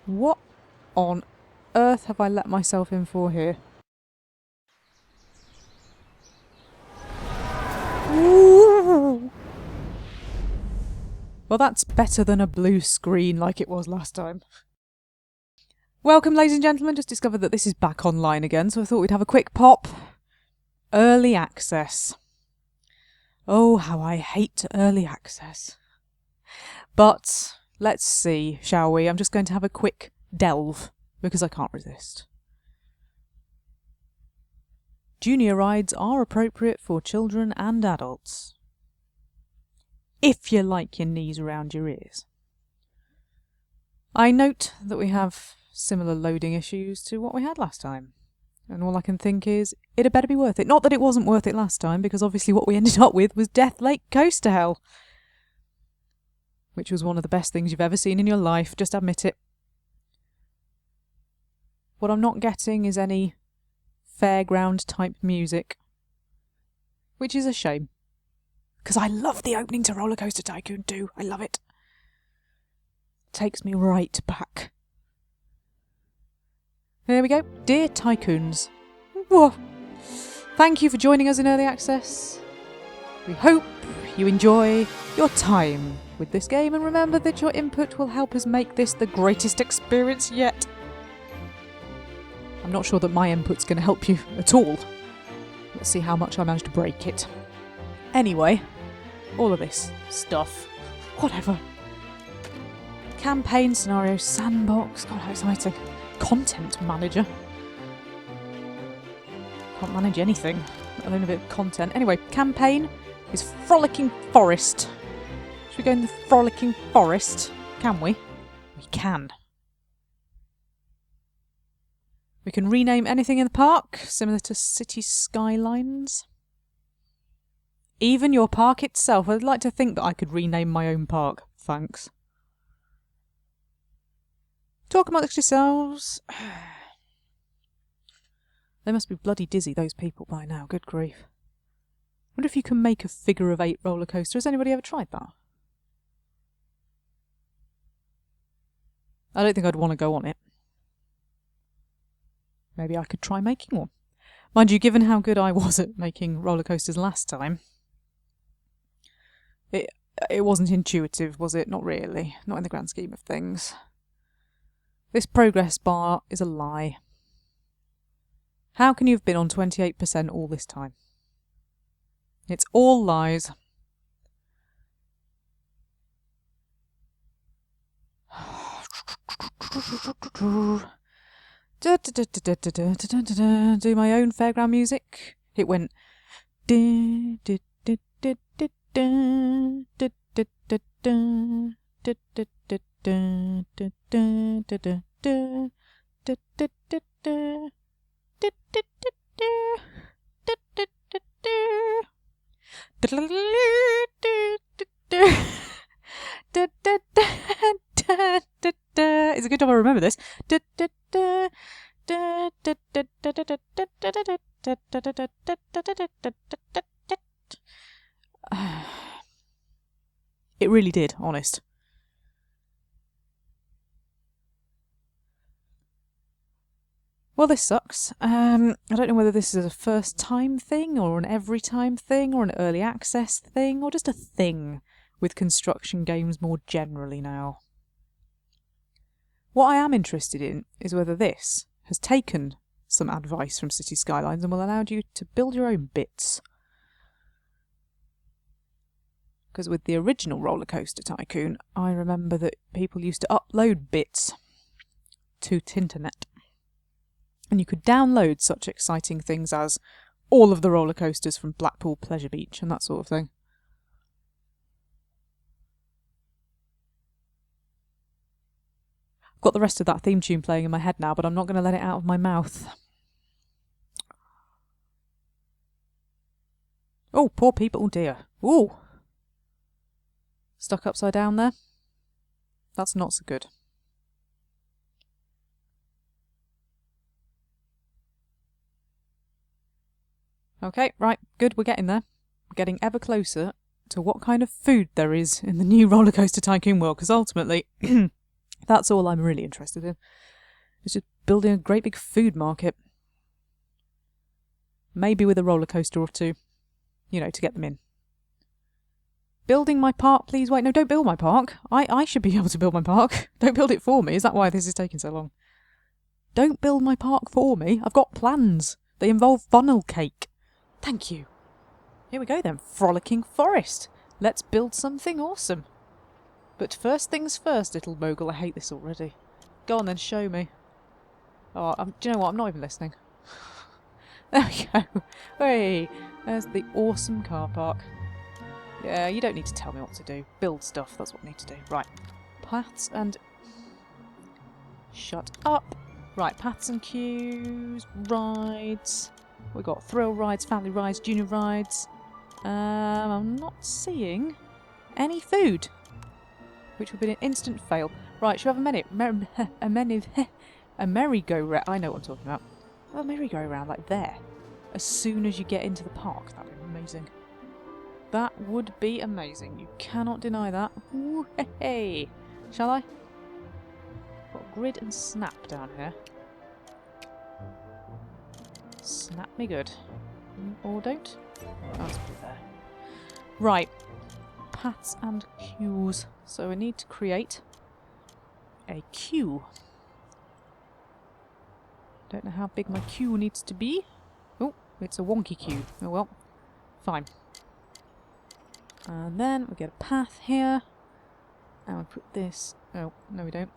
What on earth have I let myself in for here? Ooh. Well, that's better than a blue screen like it was last time. Welcome, ladies and gentlemen. Just discovered that this is back online again, so I thought we'd have a quick pop. Early access. Oh, how I hate early access. But let's see, shall we? I'm just going to have a quick delve, because I can't resist. Junior rides are appropriate for children and adults. If you like your knees around your ears. I note that we have similar loading issues to what we had last time. And all I can think is, it had better be worth it. Not that it wasn't worth it last time, because obviously what we ended up with was Death Lake Coaster Hell. Which was one of the best things you've ever seen in your life, just admit it. What I'm not getting is any fairground type music. Which is a shame. Because I love the opening to RollerCoaster Tycoon 2. I love it. Takes me right back. There we go. Dear Tycoons. Whoa. Thank you for joining us in Early Access. We hope you enjoy your time with this game, and remember that your input will help us make this the greatest experience yet. I'm not sure that my input's going to help you at all. Let's see how much I manage to break it. Anyway, all of this stuff, whatever. Campaign, scenario, sandbox, God how exciting. Content manager. Can't manage anything, let alone a bit of content. Anyway, campaign is Frolicking Forest. Should we go in the Frolicking Forest? Can we? We can. We can rename anything in the park, similar to City Skylines. Even your park itself. I'd like to think that I could rename my own park. Thanks. Talk amongst yourselves. They must be bloody dizzy, those people, by now. Good grief. Wonder if you can make a figure of 8 roller coaster. Has anybody ever tried that? I don't think I'd want to go on it. Maybe I could try making one. Mind you, given how good I was at making roller coasters last time, it wasn't intuitive, was it? Not really. Not in the grand scheme of things. This progress bar is a lie. How can you have been on 28% all this time? It's all lies. Do my own fairground music. It went. It's a good job I remember this. It really did, honest. Well, this sucks. I don't know whether this is a first time thing, or an every time thing, or an early access thing, or just a thing with construction games more generally now. What I am interested in is whether this has taken some advice from City Skylines and will allow you to build your own bits. Because with the original RollerCoaster Tycoon, I remember that people used to upload bits to Tinternet. And you could download such exciting things as all of the roller coasters from Blackpool Pleasure Beach and that sort of thing. I've got the rest of that theme tune playing in my head now, but I'm not going to let it out of my mouth. Oh, poor people. Oh dear. Ooh. Stuck upside down there? That's not so good. Okay, right, good, we're getting there. We're getting ever closer to what kind of food there is in the new RollerCoaster Tycoon world, because ultimately, That's all I'm really interested in. It's just building a great big food market. Maybe with a roller coaster or two, you know, to get them in. Building my park, please. Wait, no, don't build my park. I should be able to build my park. Don't build it for me. Is that why this is taking so long? Don't build my park for me. I've got plans. They involve funnel cake. Thank you. Here we go then. Frolicking forest. Let's build something awesome. But first things first, little mogul. I hate this already. Go on then, show me. Oh, do you know what? I'm not even listening. There we go. Hey, there's the awesome car park. Yeah, you don't need to tell me what to do. Build stuff, that's what I need to do. Right. Paths and... Shut up. Right, paths and queues, rides. We've got thrill rides, family rides, junior rides. I'm not seeing any food, which would be an instant fail. Right, should we have a merry-go-round? I know what I'm talking about. A merry-go-round, like there. As soon as you get into the park, that'd be amazing. That would be amazing. You cannot deny that. Ooh, hey. Shall I? Got grid and snap down here. Snap me good. Or don't. That's good there. Right. Paths and queues. So I need to create a queue. Don't know how big my queue needs to be. Oh, it's a wonky queue. Oh well. Fine. And then we get a path here. And we put this... Oh, no we don't.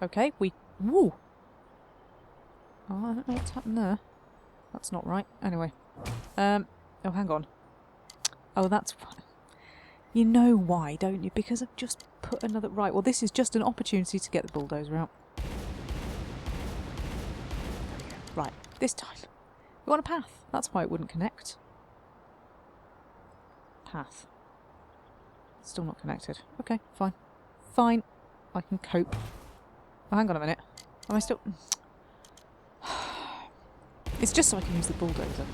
Okay, Woo! Oh, I don't know what's happened there. That's not right. Anyway. Oh, hang on. Oh, that's why. You know why, don't you? Because I've just put another... Right, well this is just an opportunity to get the bulldozer out. Right, this time. We want a path. That's why it wouldn't connect. Path. Still not connected. Okay, fine. Fine. I can cope. Oh, hang on a minute. Am I still... It's just so I can use the bulldozer.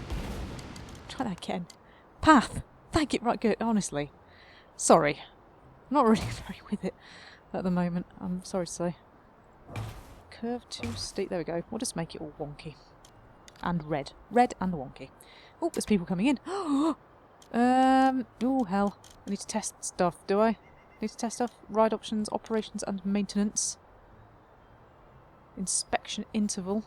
Try that again. Path! Thank you. Right, good. Honestly. Sorry. I'm not really very with it at the moment. I'm sorry to say. Curve too steep. There we go. We'll just make it all wonky. And red. Red and wonky. Oh, there's people coming in. Oh, hell. I need to test stuff, do I? Need to test stuff? Ride options, operations and maintenance. Inspection interval.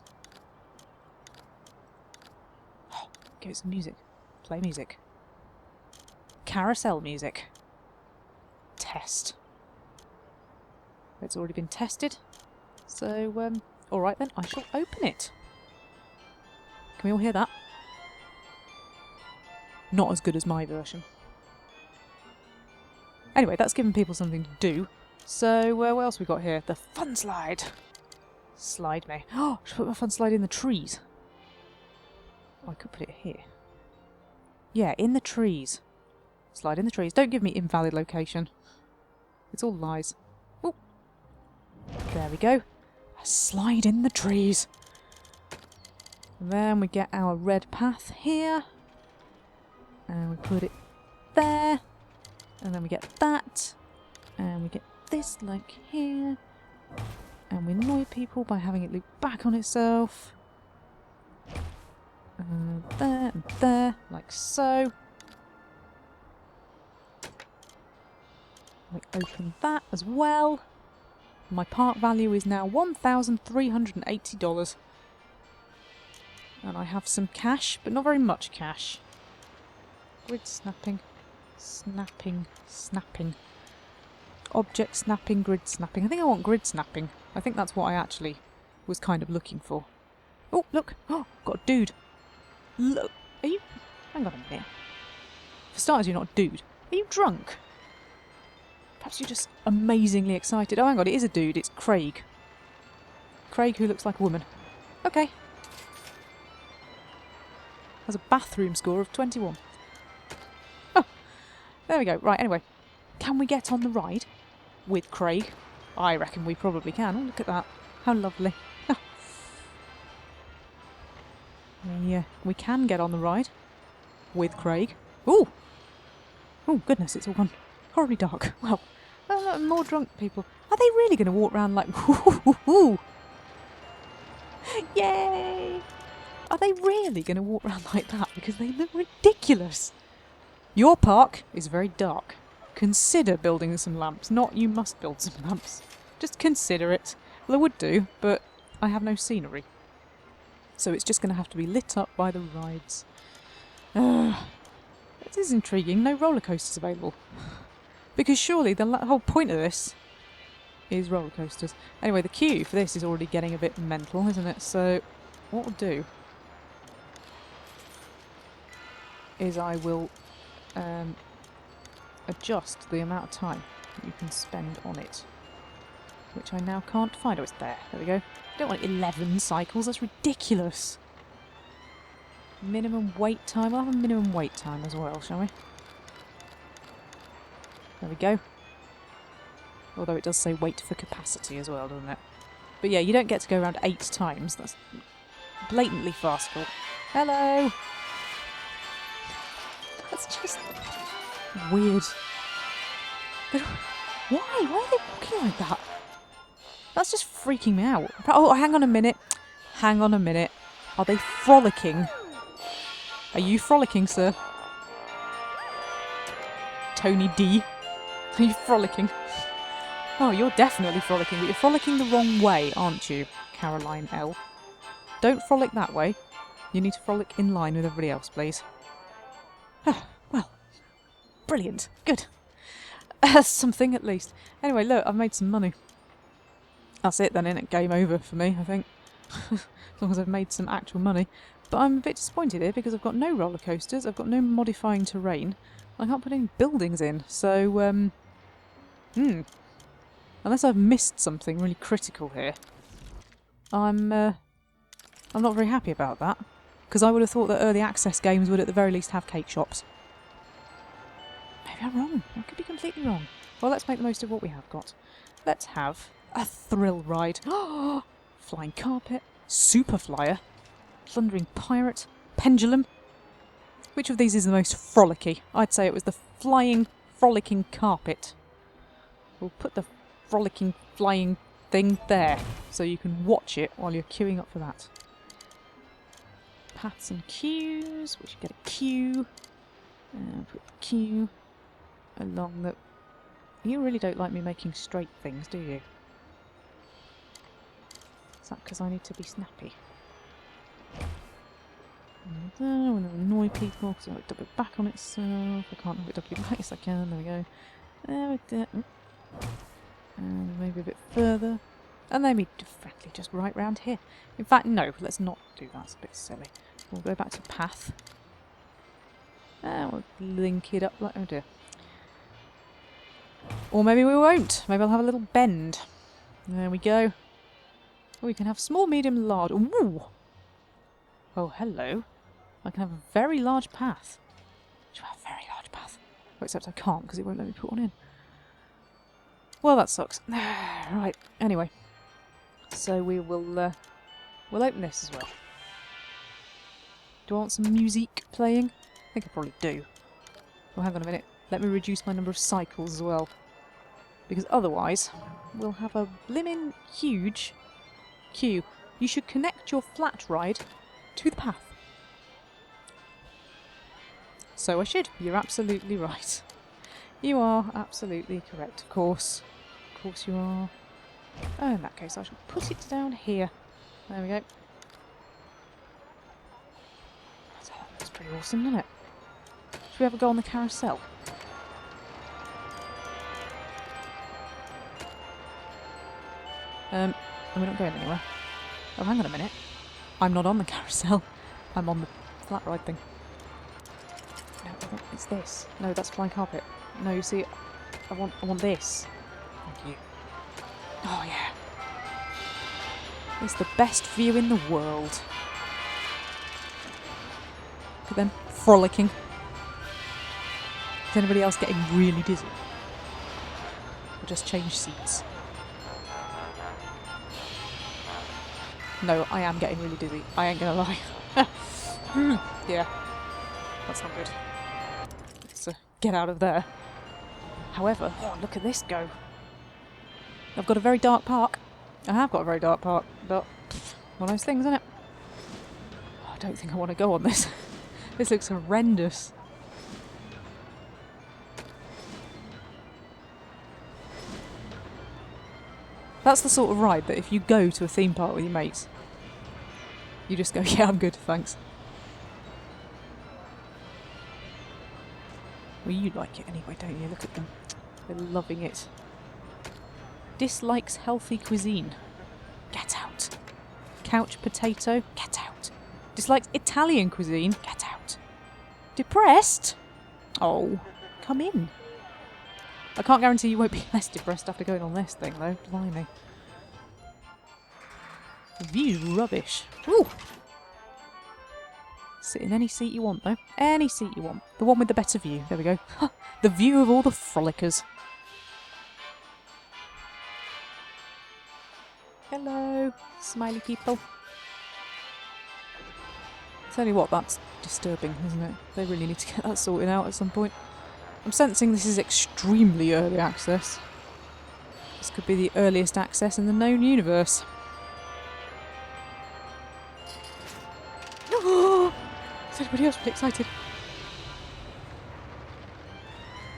Oh, give it some music. Play music. Carousel music. Test. It's already been tested. So, alright then, I shall open it. Can we all hear that? Not as good as my version. Anyway, that's given people something to do. So, what else we got here? The fun slide. Slide me. Oh, should I put my fun slide in the trees? Oh, I could put it here. Yeah, in the trees. Slide in the trees. Don't give me invalid location. It's all lies. Oh, there we go. A slide in the trees. And then we get our red path here. And we put it there. And then we get that. And we get this like here. And we annoy people by having it loop back on itself. There and there, like so. We open that as well. My park value is now $1,380. And I have some cash, but not very much cash. Grid snapping. Snapping. Snapping. Object snapping, grid snapping. I think I want grid snapping. I think that's what I actually was kind of looking for. Oh, look. Oh, got a dude. Look. Are you... Hang on a minute. For starters, you're not a dude. Are you drunk? Perhaps you're just amazingly excited. Oh, hang on. It is a dude. It's Craig. Craig who looks like a woman. Okay. Has a bathroom score of 21. Oh, there we go. Right, anyway. Can we get on the ride with Craig? I reckon we probably can. Oh, look at that. How lovely. Oh. We can get on the ride with Craig. Ooh! Oh, goodness, it's all gone horribly dark. Well, more drunk people. Are they really going to walk around like, woo? Yay! Are they really going to walk around like that? Because they look ridiculous. Your park is very dark. Consider building some lamps. Not you must build some lamps. Just consider it. Well, I would do, but I have no scenery. So it's just going to have to be lit up by the rides. It is intriguing. No roller coasters available. Because surely the whole point of this is roller coasters. Anyway, the queue for this is already getting a bit mental, isn't it? So what we'll do is I will adjust the amount of time that you can spend on it, which I now can't find. Oh, it's there. There we go. I don't want 11 cycles. That's ridiculous. Minimum wait time. We'll have a minimum wait time as well, shall we? There we go. Although it does say wait for capacity as well, doesn't it? But yeah, you don't get to go around 8 times. That's blatantly farcical. Hello! That's just weird. Why? Why are they walking like that? That's just freaking me out. Oh, hang on a minute. Hang on a minute. Are they frolicking? Are you frolicking, sir? Tony D. Are you frolicking? Oh, you're definitely frolicking, but you're frolicking the wrong way, aren't you, Caroline L? Don't frolic that way. You need to frolic in line with everybody else, please. Well, brilliant. Good. Something at least. Anyway, look, I've made some money. That's it then, innit? Game over for me, I think. As long as I've made some actual money. But I'm a bit disappointed here because I've got no roller coasters, I've got no modifying terrain, I can't put any buildings in, so, unless I've missed something really critical here, I'm not very happy about that. Because I would have thought that early access games would at the very least have cake shops. Maybe I'm wrong. I could be completely wrong. Well, let's make the most of what we have got. Let's have a thrill ride. Flying carpet, super flyer, plundering pirate, pendulum. Which of these is the most frolicky? I'd say it was the flying, frolicking carpet. We'll put the frolicking, flying thing there, so you can watch it while you're queuing up for that. Paths and queues. We should get a queue. Put the queue along the... You really don't like me making straight things, do you? Is that because I need to be snappy? And there, and annoy people, because I'll double back on itself. I can't have it double back, yes I can, there we go. There we go. And maybe a bit further. And then we frankly just right round here. In fact, no, let's not do that, it's a bit silly. We'll go back to path. And we'll link it up like, oh dear. Or maybe we won't. Maybe I'll have a little bend. There we go. Oh, we can have small, medium, large. Ooh! Oh, hello. I can have a very large path. Should I have a very large path? Oh, except I can't because it won't let me put one in. Well, that sucks. Right, anyway. So we will, we'll open this as well. Do I want some music playing? I think I probably do. Well, hang on a minute. Let me reduce my number of cycles as well. Because otherwise, we'll have a blimmin' huge queue. You should connect your flat ride to the path. So I should. You're absolutely right. You are absolutely correct, of course. Of course you are. Oh, in that case, I shall put it down here. There we go. That's pretty awesome, isn't it? Should we ever go on the carousel? And we're not going anywhere. Oh, hang on a minute. I'm not on the carousel. I'm on the flat ride thing. No, it's this. No, that's flying carpet. No, you see, I want this. Thank you. Oh yeah. It's the best view in the world. Look at them frolicking. Is anybody else getting really dizzy? Or just change seats? No, I am getting really dizzy. I ain't gonna lie. Yeah. That's not good. Let's get out of there. However, oh, look at this go. I've got a very dark park. I have got a very dark park, but one of those things, isn't it? Oh, I don't think I want to go on this. This looks horrendous. That's the sort of ride that if you go to a theme park with your mates, you just go, yeah, I'm good, thanks. Well, you like it anyway, don't you? Look at them. They're loving it. Dislikes healthy cuisine. Get out. Couch potato. Get out. Dislikes Italian cuisine. Get out. Depressed? Oh, come in. I can't guarantee you won't be less depressed after going on this thing, though. Blimey. The view's rubbish. Ooh. Sit in any seat you want, though. Any seat you want. The one with the better view. There we go. The view of all the frolickers. Hello, smiley people. Tell you what, that's disturbing, isn't it? They really need to get that sorted out at some point. I'm sensing this is extremely early access. This could be the earliest access in the known universe. Oh! Is anybody else really excited?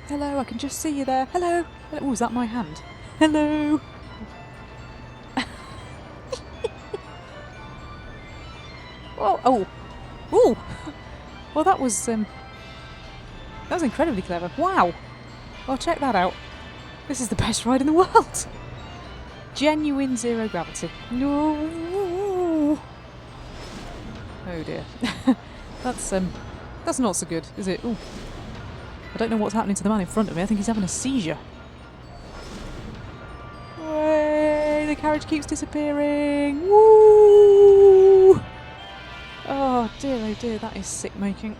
Hello, I can just see you there. Hello! Oh, is that my hand? Hello! Oh, oh! Ooh! Well, that was incredibly clever. Wow! Well, check that out. This is the best ride in the world! Genuine zero gravity. No! Oh dear. That's not so good, is it? Ooh. I don't know what's happening to the man in front of me. I think he's having a seizure. Way! The carriage keeps disappearing. Woo! Oh dear, that is sick making.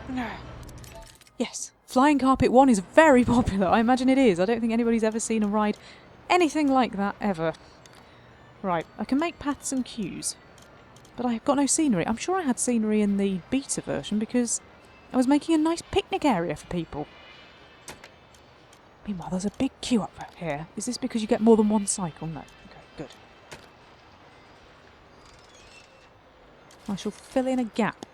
Yes, Flying Carpet 1 is very popular. I imagine it is. I don't think anybody's ever seen a ride anything like that ever. Right, I can make paths and queues, but I've got no scenery. I'm sure I had scenery in the beta version because I was making a nice picnic area for people. Meanwhile, there's a big queue up here. Is this because you get more than one cycle? No. Okay, good. I shall fill in a gap.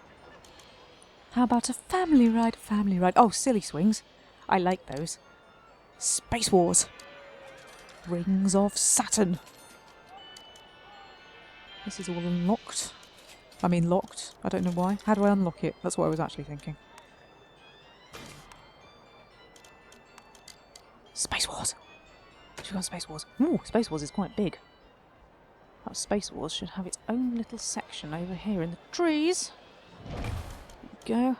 How about a family ride? Family ride. Oh, silly swings. I like those. Space Wars. Rings of Saturn. This is all unlocked. I mean locked. I don't know why. How do I unlock it? That's what I was actually thinking. Space Wars. Should we go on Space Wars? Ooh, Space Wars is quite big. That Space Wars should have its own little section over here in the trees. There we go.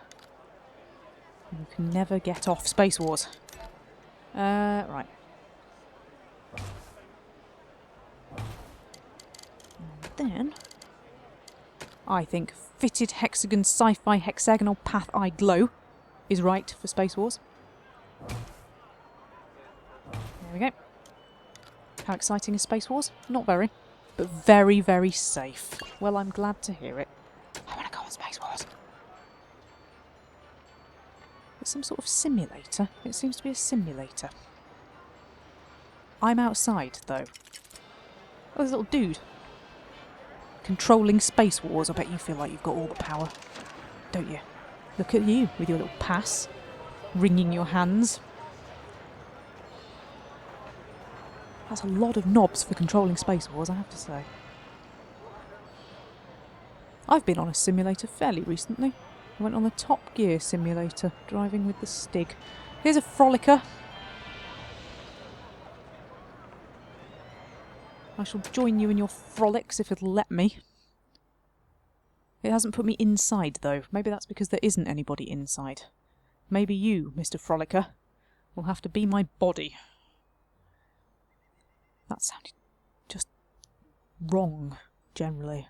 You can never get off Space Wars. Right. And then I think fitted hexagon sci-fi hexagonal path eye glow is right for Space Wars. There we go. How exciting is Space Wars? Not very. But very, very safe. Well, I'm glad to hear it. I want to go on Space Wars. It's some sort of simulator. It seems to be a simulator. I'm outside, though. Oh, there's a little dude. Controlling Space Wars. I bet you feel like you've got all the power. Don't you? Look at you with your little pass. Wringing your hands. That's a lot of knobs for controlling Space Wars, I have to say. I've been on a simulator fairly recently. I went on the Top Gear simulator, driving with the Stig. Here's a frolicker. I shall join you in your frolics if it'll let me. It hasn't put me inside, though. Maybe that's because there isn't anybody inside. Maybe you, Mr. Frolicker, will have to be my body. That sounded just wrong, generally.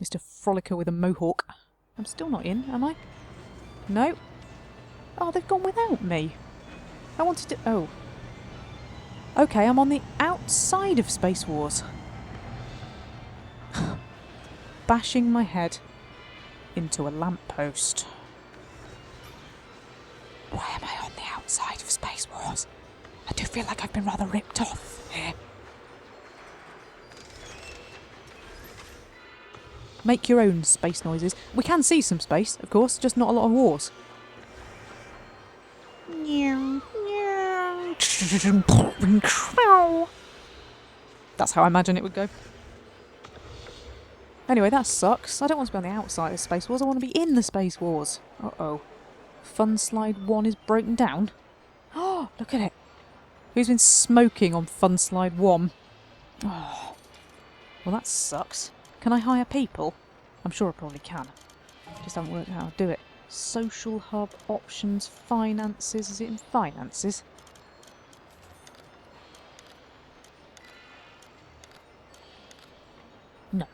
Mr. Frolicker with a mohawk. I'm still not in, am I? No. Oh, they've gone without me. I wanted to... Oh. Okay, I'm on the outside of Space Wars. Bashing my head into a lamppost. Why am I on the outside of Space Wars? I do feel like I've been rather ripped off here. Make your own space noises. We can see some space, of course, just not a lot of wars. That's how I imagine it would go. Anyway, that sucks. I don't want to be on the outside of Space Wars. I want to be in the Space Wars. Uh-oh. Fun Slide 1 is broken down. Oh, look at it. Who's been smoking on Fun Slide 1? Oh. Well, that sucks. Can I hire people? I'm sure I probably can. Just haven't worked out how to do it. Social hub, options, finances. Is it in finances? No.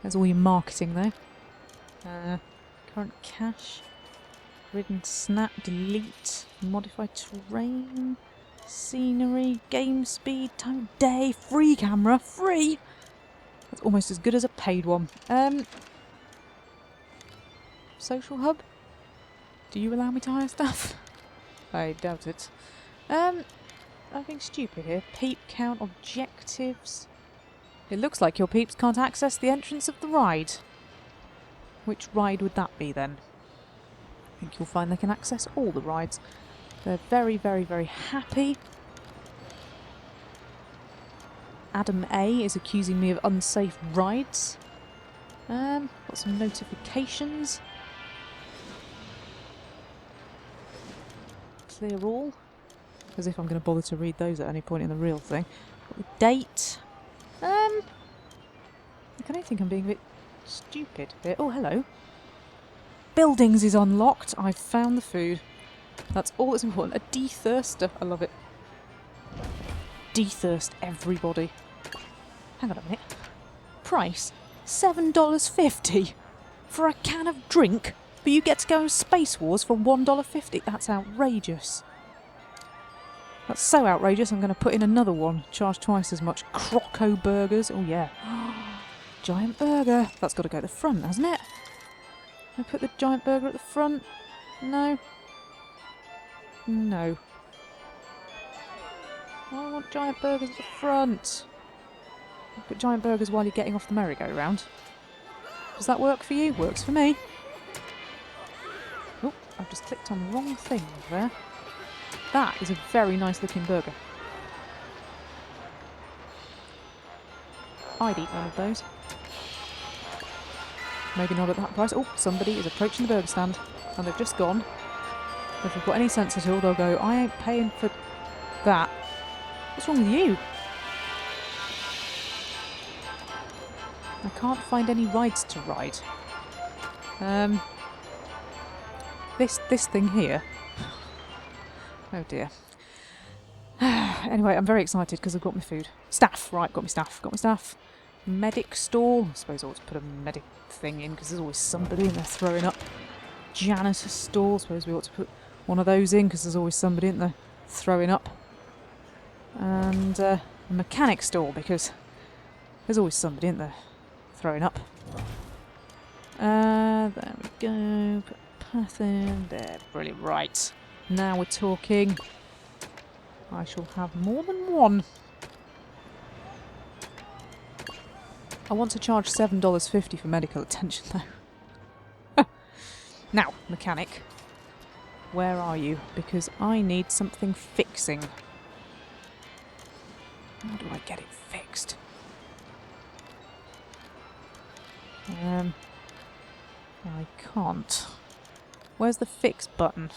There's all your marketing there. Current cash. Ridden snap, delete, modify terrain, scenery, game speed, time of day, free camera, free! That's almost as good as a paid one. Social hub? Do you allow me to hire stuff? I doubt it. I'm being stupid here. Peep count, objectives. It looks like your peeps can't access the entrance of the ride. Which ride would that be then? I think you'll find they can access all the rides. They're very, very, very happy. Adam A is accusing me of unsafe rides. Got some notifications. Clear all. As if I'm going to bother to read those at any point in the real thing. Got the date. I don't think I'm being a bit stupid here. Oh, hello. Buildings is unlocked. I've found the food. That's all that's important. A de-thirster. I love it. De-thirst everybody. Hang on a minute. Price? $7.50 for a can of drink, but you get to go in Space Wars for $1.50. That's outrageous. That's so outrageous, I'm going to put in another one. Charge twice as much. Croco burgers. Oh, yeah. Giant burger. That's got to go at the front, hasn't it? I put the giant burger at the front. No. No. I want giant burgers at the front. Put giant burgers while you're getting off the merry-go-round. Does that work for you? Works for me. Oh, I've just clicked on the wrong thing there. That is a very nice looking burger. I'd eat one of those. Maybe not at that price. Oh, somebody is approaching the burger stand and they've just gone. If they've got any sense at all, they'll go, I ain't paying for that. What's wrong with you? I can't find any rides to ride. This thing here. Oh dear. Anyway, I'm very excited because I've got my food. Staff, right, got my staff. Got my staff. Medic stall. I suppose I ought to put a medic thing in because there's always somebody in there throwing up. Janitor stall. I suppose we ought to put one of those in because there's always somebody in there throwing up. And a mechanic stall because there's always somebody in there throwing up. There we go. Put a path in. There, brilliant. Right. Now we're talking. I shall have more than one. I want to charge $7.50 for medical attention though. Now, mechanic. Where are you? Because I need something fixing. How do I get it fixed? I can't. Where's the fix button?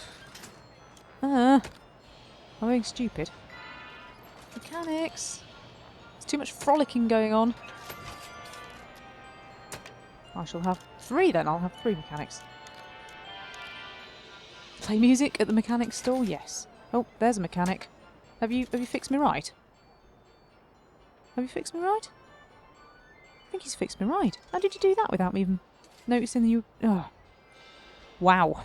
I'm being stupid. Mechanics! There's too much frolicking going on. I shall have 3 then. I'll have 3 mechanics. Play music at the mechanic stall? Yes. Oh, there's a mechanic. Have you fixed me right? Have you fixed me right? I think he's fixed me right. How did you do that without me even noticing that you... Oh. Wow.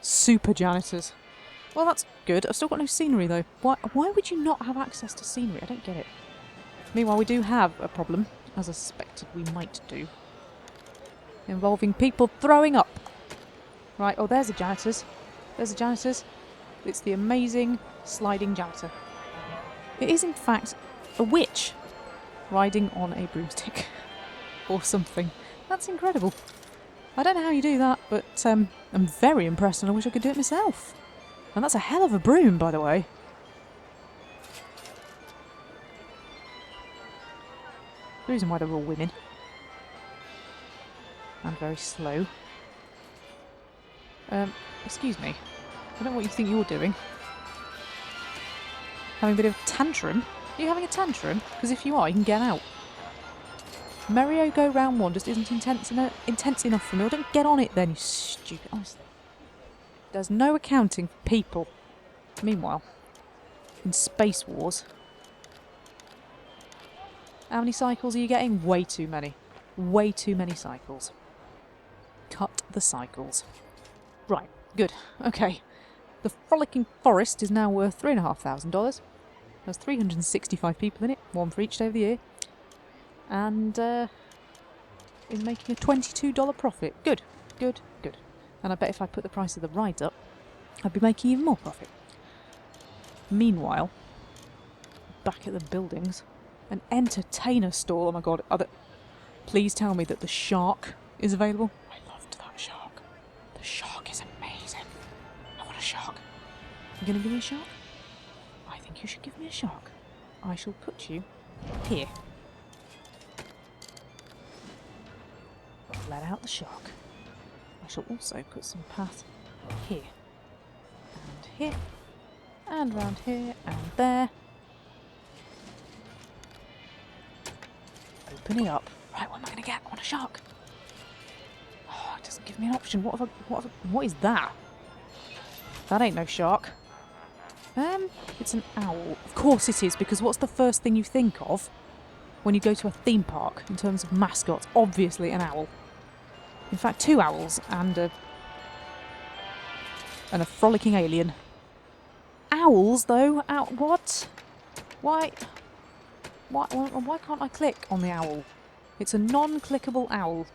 Super janitors. Well, that's good. I've still got no scenery, though. Why would you not have access to scenery? I don't get it. Meanwhile, we do have a problem, as I suspected we might do, involving people throwing up. Right, oh, there's the janitors. There's the janitors. It's the amazing sliding janitor. It is in fact a witch riding on a broomstick. Or something. That's incredible. I don't know how you do that, but I'm very impressed and I wish I could do it myself. And that's a hell of a broom, by the way. The reason why they're all women. And very slow. Excuse me. I don't know what you think you're doing. Having a bit of a tantrum? Are you having a tantrum? Because if you are, you can get out. Merry-go-round one just isn't intense enough for me. Well, don't get on it then, you stupid... Honestly. There's no accounting for people. Meanwhile, in Space Wars... How many cycles are you getting? Way too many. Way too many cycles. Cut the cycles. Right, good. Okay. The Frolicking Forest is now worth $3,500. There's 365 people in it, one for each day of the year. And is making a $22 profit. Good, good, good. And I bet if I put the price of the rides up, I'd be making even more profit. Meanwhile, back at the buildings, an entertainer stall. Oh my god, please tell me that the shark is available. I loved that shark. The shark is amazing. I want a shark. You gonna give me a shark? I think you should give me a shark. I shall put you here. Let out the shark. I shall also put some path here. And here. And round here. And there. Open it up. Right, what am I going to get? I want a shark. Oh, it doesn't give me an option. What is that? That ain't no shark. It's an owl. Of course it is, because what's the first thing you think of when you go to a theme park in terms of mascots? Obviously an owl. In fact, two owls and a frolicking alien. Owls, though? What? Why can't I click on the owl? It's a non-clickable owl.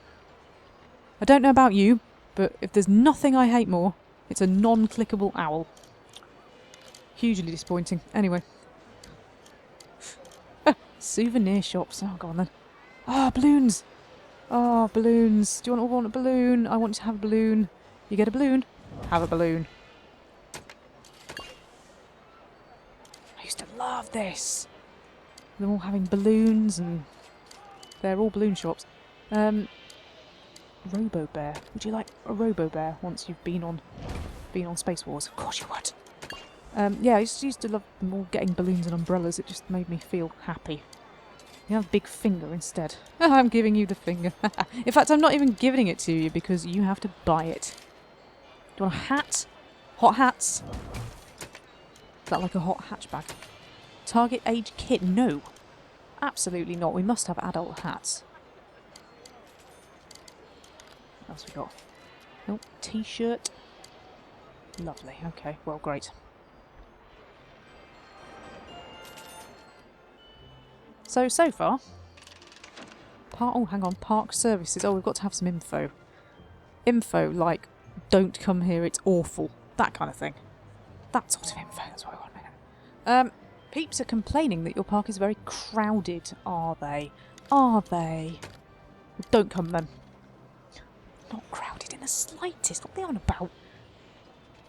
I don't know about you, but if there's nothing I hate more, it's a non-clickable owl. Hugely disappointing. Anyway. Souvenir shops. Oh, go on then. Ah, balloons! Oh, balloons. Do you all want a balloon? I want you to have a balloon. You get a balloon? Have a balloon. I used to love this. They're all having balloons and they're all balloon shops. Robo Bear. Would you like a Robo Bear once you've been on Space Wars? Of course you would. Yeah, I used to love them all getting balloons and umbrellas. It just made me feel happy. You have a big finger instead. I'm giving you the finger. In fact, I'm not even giving it to you because you have to buy it. Do you want a hat? Hot hats? Is that like a hot hatchbag? Target age kit? No. Absolutely not. We must have adult hats. What else we got? Oh, t-shirt. Lovely. Okay, well, great. So far... oh, hang on. Park services. Oh, we've got to have some info. Info like, don't come here, it's awful. That kind of thing. That sort of info. That's what I want a minute. Peeps are complaining that your park is very crowded. Are they? Are they? Well, don't come then. Not crowded in the slightest. What are they on about?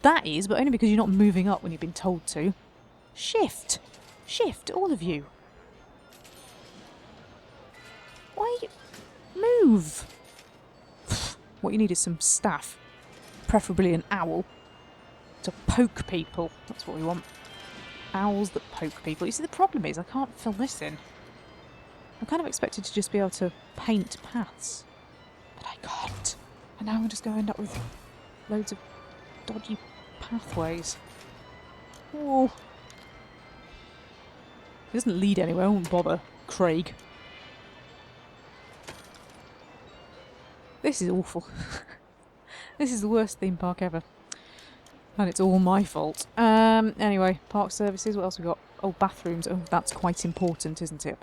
That is, but only because you're not moving up when you've been told to. Shift! Shift, all of you. Why? Move! What you need is some staff. Preferably an owl. To poke people. That's what we want. Owls that poke people. You see, the problem is I can't fill this in. I'm kind of expected to just be able to paint paths. But I can't. And now I'm just going to end up with loads of dodgy pathways. Oh. It doesn't lead anywhere. I won't bother. Craig. This is awful. This is the worst theme park ever. And it's all my fault. Anyway, park services, what else we got? Oh, bathrooms. Oh, that's quite important, isn't it?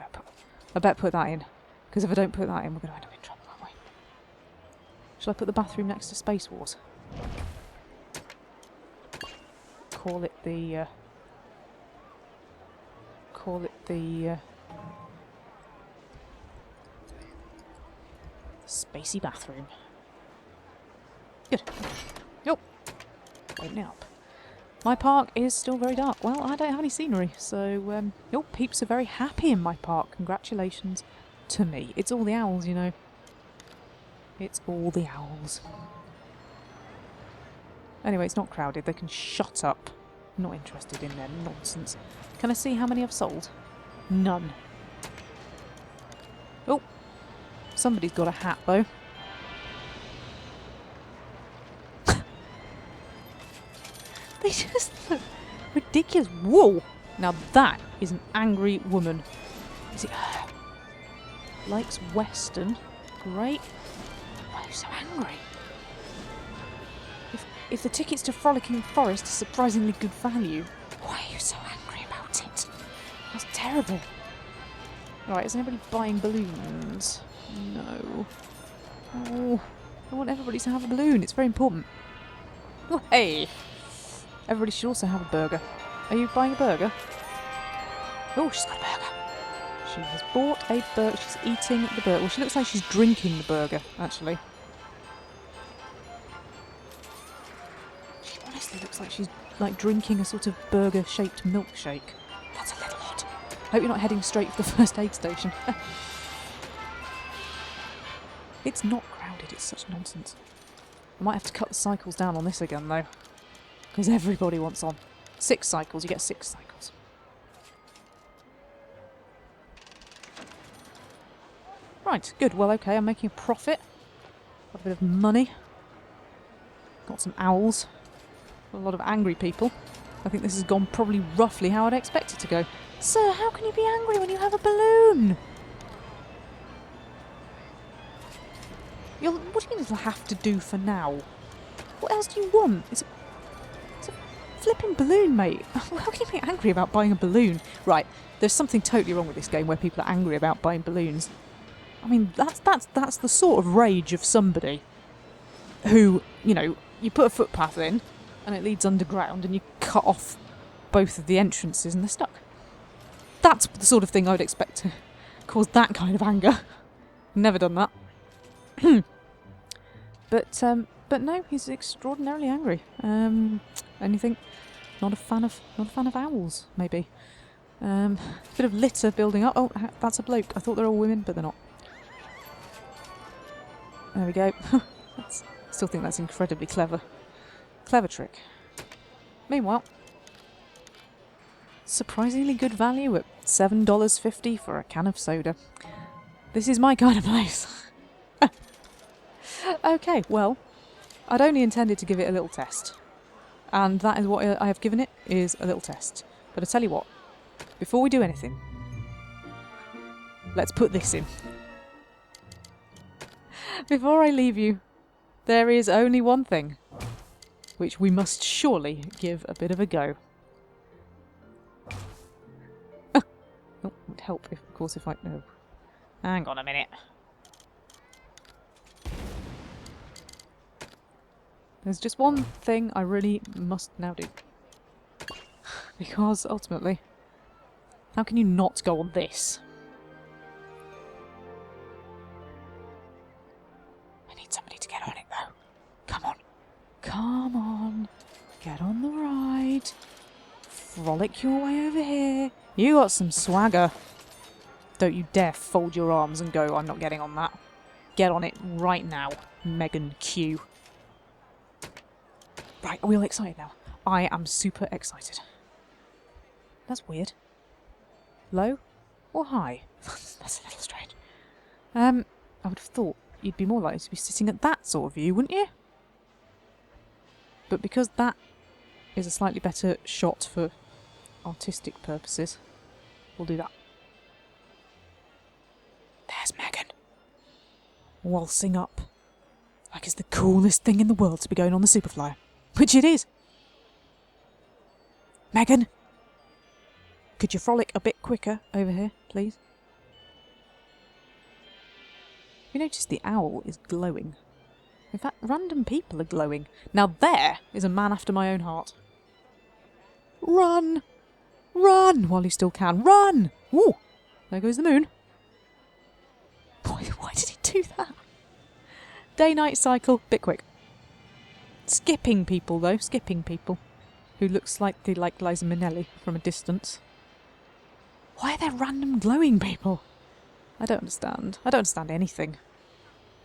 I better put that in. Because if I don't put that in, we're going to end up in trouble, aren't we? Shall I put the bathroom next to Space Wars? Call it the the spacey bathroom. Good. Nope. Open it up. My park is still very dark. Well, I don't have any scenery, so your peeps are very happy in my park. Congratulations to me. It's all the owls, you know. It's all the owls. Anyway, it's not crowded. They can shut up. I'm not interested in their nonsense. Can I see how many I've sold? None. Oh. Somebody's got a hat, though. They just look ridiculous. Whoa! Now that is an angry woman. Is it her? Likes Western. Great. Why are you so angry? If the tickets to Frolicking Forest are surprisingly good value, why are you so angry about it? That's terrible. Alright, is anybody buying balloons? No. Oh, I want everybody to have a balloon. It's very important. Oh, hey! Everybody should also have a burger. Are you buying a burger? Oh, she's got a burger. She has bought a burger. She's eating the burger. Well, she looks like she's drinking the burger, actually. She honestly looks like she's like drinking a sort of burger-shaped milkshake. That's a little odd. I hope you're not heading straight for the first aid station. It's not crowded. It's such nonsense. I might have to cut the cycles down on this again, though. Because everybody wants on. 6 cycles, you get 6 cycles. Right, good. Well, okay, I'm making a profit. Got a bit of money. Got some owls. Got a lot of angry people. I think this has gone probably roughly how I'd expect it to go. Sir, how can you be angry when you have a balloon? What do you mean it'll have to do for now? What else do you want? It's a flipping balloon, mate. How can you be angry about buying a balloon? Right, there's something totally wrong with this game where people are angry about buying balloons. I mean, that's the sort of rage of somebody who, you know, you put a footpath in and it leads underground and you cut off both of the entrances and they're stuck. That's the sort of thing I would expect to cause that kind of anger. Never done that. But no, he's extraordinarily angry. Anything? Not a fan of owls, maybe. Bit of litter building up. Oh, that's a bloke. I thought they were all women, but they're not. There we go. Still think that's incredibly clever. Clever trick. Meanwhile, surprisingly good value at $7.50 for a can of soda. This is my kind of place. Okay, well, I'd only intended to give it a little test. And that is what I have given it, is a little test. But I tell you what, before we do anything, let's put this in. Before I leave you, there is only one thing, which we must surely give a bit of a go. Oh, it would help, of course, if I... No. Hang on a minute. There's just one thing I really must now do. Because, ultimately, how can you not go on this? I need somebody to get on it, though. Come on. Come on. Get on the ride. Frolic your way over here. You got some swagger. Don't you dare fold your arms and go, I'm not getting on that. Get on it right now, Megan Q. Right, are we all excited now? I am super excited. That's weird. Low or high? That's a little strange. I would have thought you'd be more likely to be sitting at that sort of view, wouldn't you? But because that is a slightly better shot for artistic purposes, we'll do that. There's Megan. Waltzing up. Like it's the coolest thing in the world to be going on the Superflyer. Which it is. Megan, could you frolic a bit quicker over here, please? You notice the owl is glowing. In fact, random people are glowing. Now there is a man after my own heart. Run! Run while you still can. Run! Ooh! There goes the moon. Why did he do that? Day-night cycle, bit quick. Skipping people, though. Skipping people. Who look slightly like Liza Minnelli from a distance. Why are there random glowing people? I don't understand. I don't understand anything.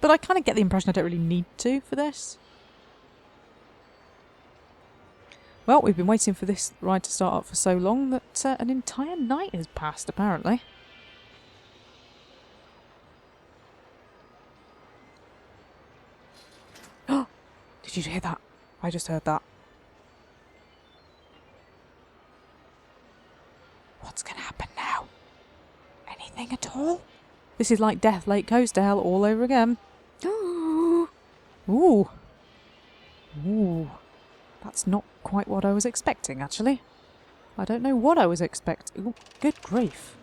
But I kind of get the impression I don't really need to for this. Well, we've been waiting for this ride to start up for so long that an entire night has passed, apparently. Oh! Did you hear that? I just heard that. What's going to happen now? Anything at all? This is like Death Lake Coaster Hell all over again. Ooh. Ooh. Ooh. That's not quite what I was expecting, actually. I don't know what I was expecting. Ooh, good grief.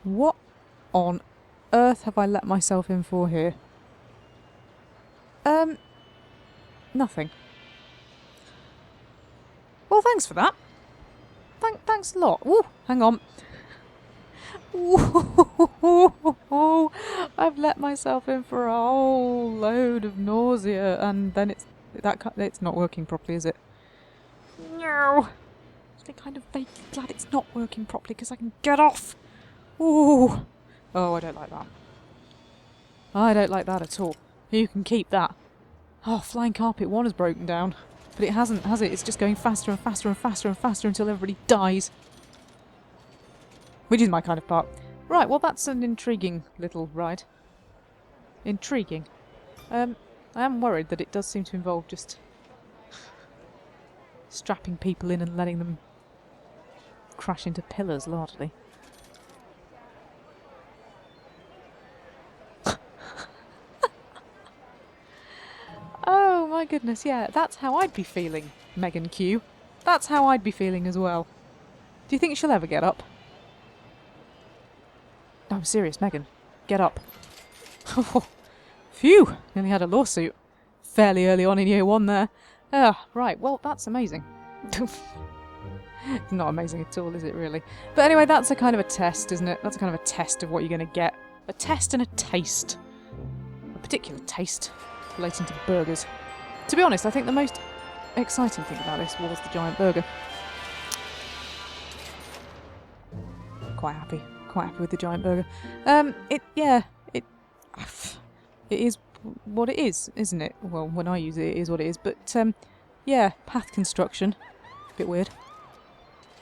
What on earth have I let myself in for here? Nothing. Well, thanks for that. Thanks a lot. Ooh, hang on. Ooh, I've let myself in for a whole load of nausea, and then it's not working properly, is it? No. I'm kind of vaguely glad it's not working properly because I can get off. Ooh. Oh, I don't like that. I don't like that at all. You can keep that. Oh, Flying Carpet 1 has broken down. But it hasn't, has it? It's just going faster and faster and faster and faster until everybody dies. Which is my kind of part. Right, well that's an intriguing little ride. Intriguing. I am worried that it does seem to involve just strapping people in and letting them crash into pillars, largely. Oh my goodness, yeah, that's how I'd be feeling, Megan Q. That's how I'd be feeling as well. Do you think she'll ever get up? No, I'm serious, Megan. Get up. Phew! Nearly had a lawsuit. Fairly early on in year one there. Ah, right, well, that's amazing. Not amazing at all, is it, really? But anyway, that's a kind of a test, isn't it? That's a kind of a test of what you're going to get. A test and a taste. A particular taste relating to burgers. To be honest, I think the most exciting thing about this was the giant burger. Quite happy with the giant burger. It is what it is, isn't it? Well, when I use it, it is what it is. But yeah, path construction, bit weird.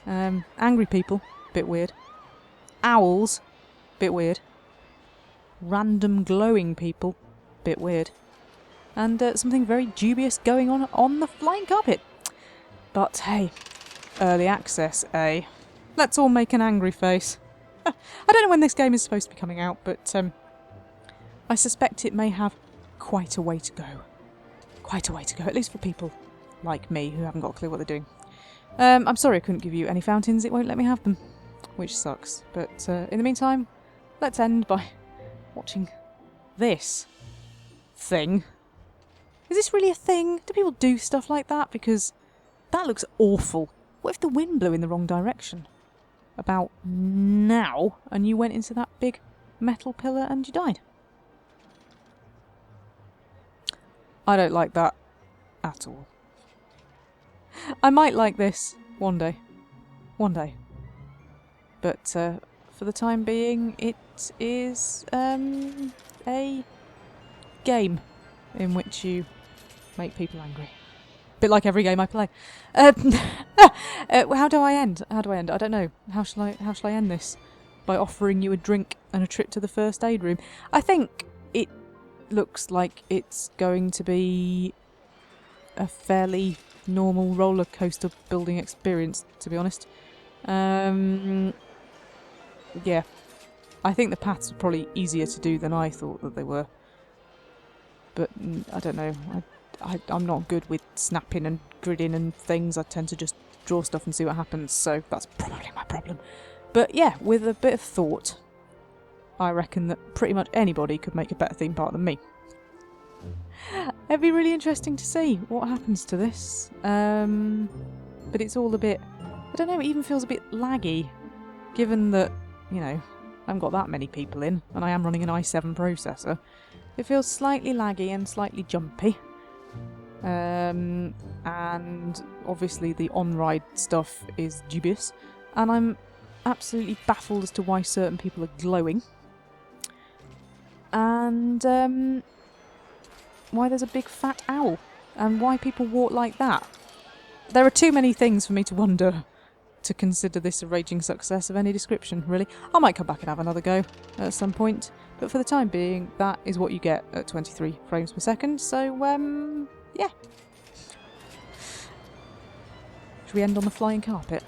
Angry people, bit weird. Owls, bit weird. Random glowing people, bit weird. And something very dubious going on the flying carpet. But hey, early access, eh? Let's all make an angry face. I don't know when this game is supposed to be coming out, but I suspect it may have quite a way to go. Quite a way to go, at least for people like me who haven't got a clue what they're doing. I'm sorry I couldn't give you any fountains, it won't let me have them, which sucks. But in the meantime, let's end by watching this thing. Is this really a thing? Do people do stuff like that? Because that looks awful. What if the wind blew in the wrong direction? About now, and you went into that big metal pillar and you died? I don't like that at all. I might like this one day. One day. But for the time being, it is a game in which you make people angry. Bit like every game I play. How do I end? I don't know. How shall I end this? By offering you a drink and a trip to the first aid room. I think it looks like it's going to be a fairly normal roller coaster building experience, to be honest. Yeah. I think the paths are probably easier to do than I thought that they were. But I don't know. I'm not good with snapping and gridding and things. I tend to just draw stuff and see what happens, so that's probably my problem. But yeah, with a bit of thought, I reckon that pretty much anybody could make a better theme park than me. It'd be really interesting to see what happens to this. But it's all a bit... I don't know, it even feels a bit laggy, given that, you know, I haven't got that many people in, and I am running an i7 processor. It feels slightly laggy and slightly jumpy. And obviously the on-ride stuff is dubious, and I'm absolutely baffled as to why certain people are glowing. And why there's a big fat owl, and why people walk like that. There are too many things for me to wonder to consider this a raging success of any description, really. I might come back and have another go at some point, but for the time being, that is what you get at 23 frames per second, so, yeah. Should we end on the flying carpet?